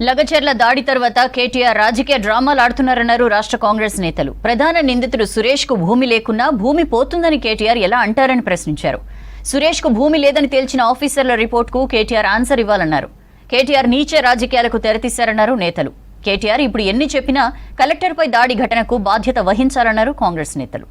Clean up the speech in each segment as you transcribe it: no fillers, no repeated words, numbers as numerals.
లగచర్ల దాడి తర్వాత కేటీఆర్ రాజకీయ డ్రామాలు ఆడుతున్నారన్నారు రాష్ట్ర కాంగ్రెస్ నేతలు. ప్రధాన నిందితుడు సురేష్ కు భూమి లేకున్నా భూమి పోతుందని కేటీఆర్ ఎలా అంటారని ప్రశ్నించారు. సురేష్ కు భూమి లేదని తేల్చిన ఆఫీసర్ల రిపోర్టుకు కేటీఆర్ ఆన్సర్ ఇవ్వాలన్నారు. కేటీఆర్ నీచ రాజకీయాలకు తెరతీశారన్నారు నేతలు. కేటీఆర్ ఇప్పుడు ఎన్ని చెప్పినా కలెక్టర్పై దాడి ఘటనకు బాధ్యత వహించాలన్నారు కాంగ్రెస్ నేతలు.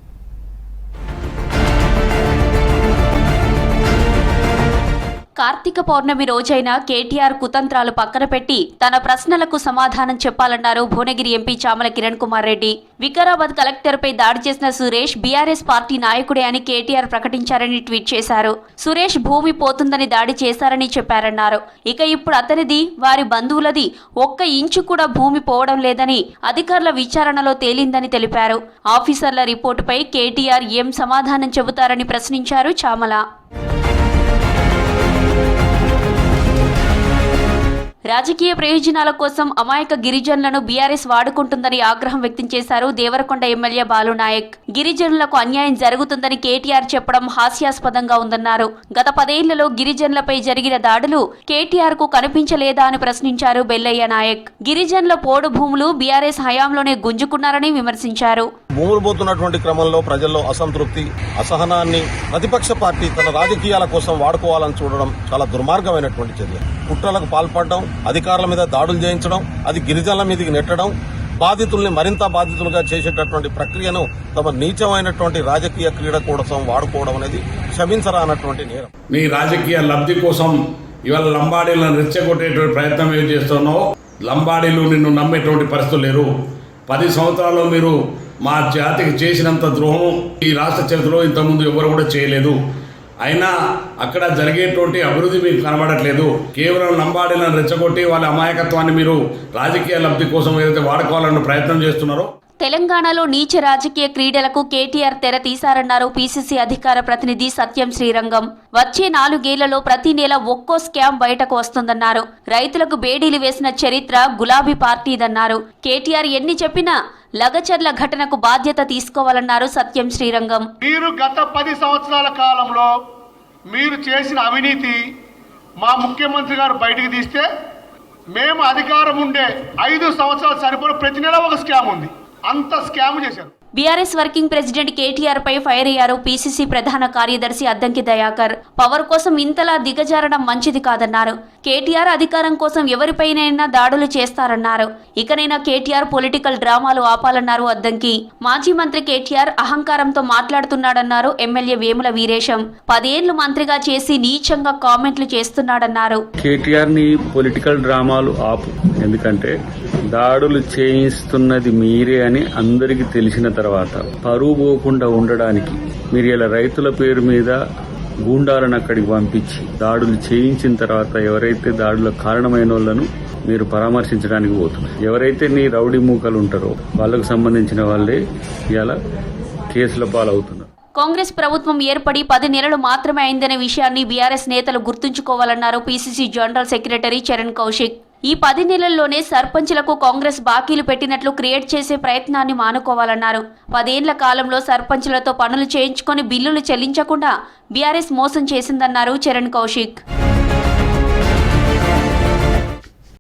కార్తీక పౌర్ణమి రోజైన కేటీఆర్ కుతంత్రాలు పక్కన పెట్టి తన ప్రశ్నలకు సమాధానం చెప్పాలన్నారు భువనగిరి ఎంపీ చామల కిరణ్ కుమార్ రెడ్డి. వికారాబాద్ కలెక్టర్పై దాడి చేసిన సురేష్ బీఆర్ఎస్ పార్టీ నాయకుడే అని కేటీఆర్ ప్రకటించారని ట్వీట్ చేశారు. సురేష్ భూమి పోతుందని దాడి చేశారని చెప్పారన్నారు. ఇక ఇప్పుడు అతనిది, వారి బంధువులది ఒక్క ఇంచు కూడా భూమి పోవడం లేదని అధికారుల విచారణలో తేలిందని తెలిపారు. ఆఫీసర్ల రిపోర్టుపై కేటీఆర్ ఏం సమాధానం చెబుతారని ప్రశ్నించారు చామల. రాజకీయ ప్రయోజనాల కోసం అమాయక గిరిజనులను బీఆర్ఎస్ వాడుకుంటుందని ఆగ్రహం వ్యక్తం చేశారు దేవరకొండ ఎమ్మెల్యే బాలునాయక్. గిరిజనులకు అన్యాయం జరుగుతుందని కేటీఆర్ చెప్పడం హాస్యాస్పదంగా ఉందన్నారు. గత 10 ఏళ్లలో గిరిజనులపై జరిగిన దాడులు కేటీఆర్ కు కనిపించలేదా అని ప్రశ్నించారు బెల్లయ్య నాయక్. గిరిజనుల పోడు భూములు బీఆర్ఎస్ హయాంలోనే గుంజుకున్నారని విమర్శించారు. భూములు పోతున్నటువంటి క్రమంలో ప్రజల్లో అసంతృప్తి, అసహనాన్ని ప్రతిపక్ష పార్టీ తన రాజకీయాల కోసం వాడుకోవాలని చూడడం చాలా దుర్మార్గమైనటువంటి చర్య. కుట్రలకు పాల్పడడం, అధికారుల మీద దాడులు చేయించడం, అది గిరిజనుల మీదకి నెట్టడం, బాధితుల్ని మరింత బాధితులుగా చేసేటటువంటి ప్రక్రియను తమ నీచమైనటువంటి రాజకీయ క్రీడ కోసం వాడుకోవడం అనేది క్షమించరానటువంటి నేరం. మీ రాజకీయ లబ్ధి కోసం ఇవాళ లంబాడీలను రెచ్చగొట్టేటువంటి ప్రయత్నం ఏం చేస్తున్నావు? లంబాడీలు నిన్ను నమ్మేటువంటి పరిస్థితులు లేరు. 10 సంవత్సరాల్లో మీరు మా జాతికి చేసినంత ద్రోహం ఈ రాష్ట్ర చరిత్రలో ఇంతకుముందు ఎవరు కూడా చేయలేదు. అయినా అక్కడ జరిగేటువంటి అభివృద్ధి మీకు కనబడట్లేదు. కేవలం లంబాడీలను రెచ్చగొట్టి వాళ్ళ అమాయకత్వాన్ని మీరు రాజకీయ లబ్ధి కోసం ఏదైతే వాడుకోవాలన్న ప్రయత్నం చేస్తున్నారో. తెలంగాణలో నీచ రాజకీయ క్రీడలకు కేటీఆర్ తెర తీశారన్నారు పీసీసీ అధికార ప్రతినిధి సత్యం శ్రీరంగం. వచ్చే 4 ఏళ్లలో ప్రతి నెల ఒక్కో స్కామ్ బయటకు వస్తుందన్నారు. రైతులకు బేడీలు వేసిన చరిత్ర గులాబీ పార్టీదన్నారు. కేటీఆర్ ఎన్ని చెప్పినా లగచర్ల ఘటనకు బాధ్యత తీసుకోవాలన్నారు సత్యం శ్రీరంగం. మీరు గత 10 సంవత్సరాల కాలంలో మీరు చేసిన అవినీతి మా ముఖ్యమంత్రి గారు బయటికి తీస్తే మేము అధికారం ఉండే 5 సంవత్సరాలు సరిపోయిన ప్రతి నెల ఒక స్కామ్ ఉంది. అంత స్కామ్ చేశారు. బీఆర్ఎస్ వర్కింగ్ ప్రెసిడెంట్ కేటీఆర్ పై ఫైర్ అయ్యారు పీసీసీ ప్రధాన కార్యదర్శి అద్దంకి దయాకర్. పవర్ కోసం ఇంతలా దిగజారడం మంచిది కాదన్నారు. కేటీఆర్ అధికారం కోసం ఎవరిపైనైనా దాడులు చేస్తారన్నారు. ఇకనైనా కేటీఆర్ పొలిటికల్ డ్రామాలు ఆపాలన్నారు అద్దంకి. మాజీ మంత్రి కేటీఆర్ అహంకారంతో మాట్లాడుతున్నాడన్నారు ఎమ్మెల్యే వేముల వీరేశం. 10 ఏళ్లు మంత్రిగా చేసి నీచంగా కామెంట్లు చేస్తున్నాడన్నారు. కేటీఆర్ ని పొలిటికల్ డ్రామాలు ఆపు, ఎందుకంటే దాడులు చేయిస్తున్నది మీరే అని అందరికీ తెలిసిన తర్వాత పరువు పోకుండా ఉండడానికి మీరు ఇలా రైతుల పేరు మీద గూండాలను అక్కడికి పంపించి దాడులు చేయించిన తర్వాత ఎవరైతే దాడుల కారణమైన వాళ్ళను మీరు పరామర్శించడానికి పోతున్నారు. ఎవరైతే నీ రౌడీ మూకలు ఉంటారో వాళ్లకు సంబంధించిన వాళ్ళే ఇలా కేసుల పాలవుతున్నారు. కాంగ్రెస్ ప్రభుత్వం ఏర్పడి 10 నెలలు మాత్రమే అయిందనే విషయాన్ని బీఆర్ఎస్ నేతలు గుర్తుంచుకోవాలన్నారు PCC general secretary Charan Kaushik. ఈ 10 నెలల్లోనే సర్పంచ్లకు కాంగ్రెస్ బాకీలు పెట్టినట్లు క్రియేట్ చేసే ప్రయత్నాన్ని మానుకోవాలన్నారు. 10 ఏళ్ల కాలంలో సర్పంచ్లతో పనులు చేయించుకొని బిల్లులు చెల్లించకుండా బీఆర్ఎస్ మోసం చేసిందన్నారు చరణ్ కౌశిక్.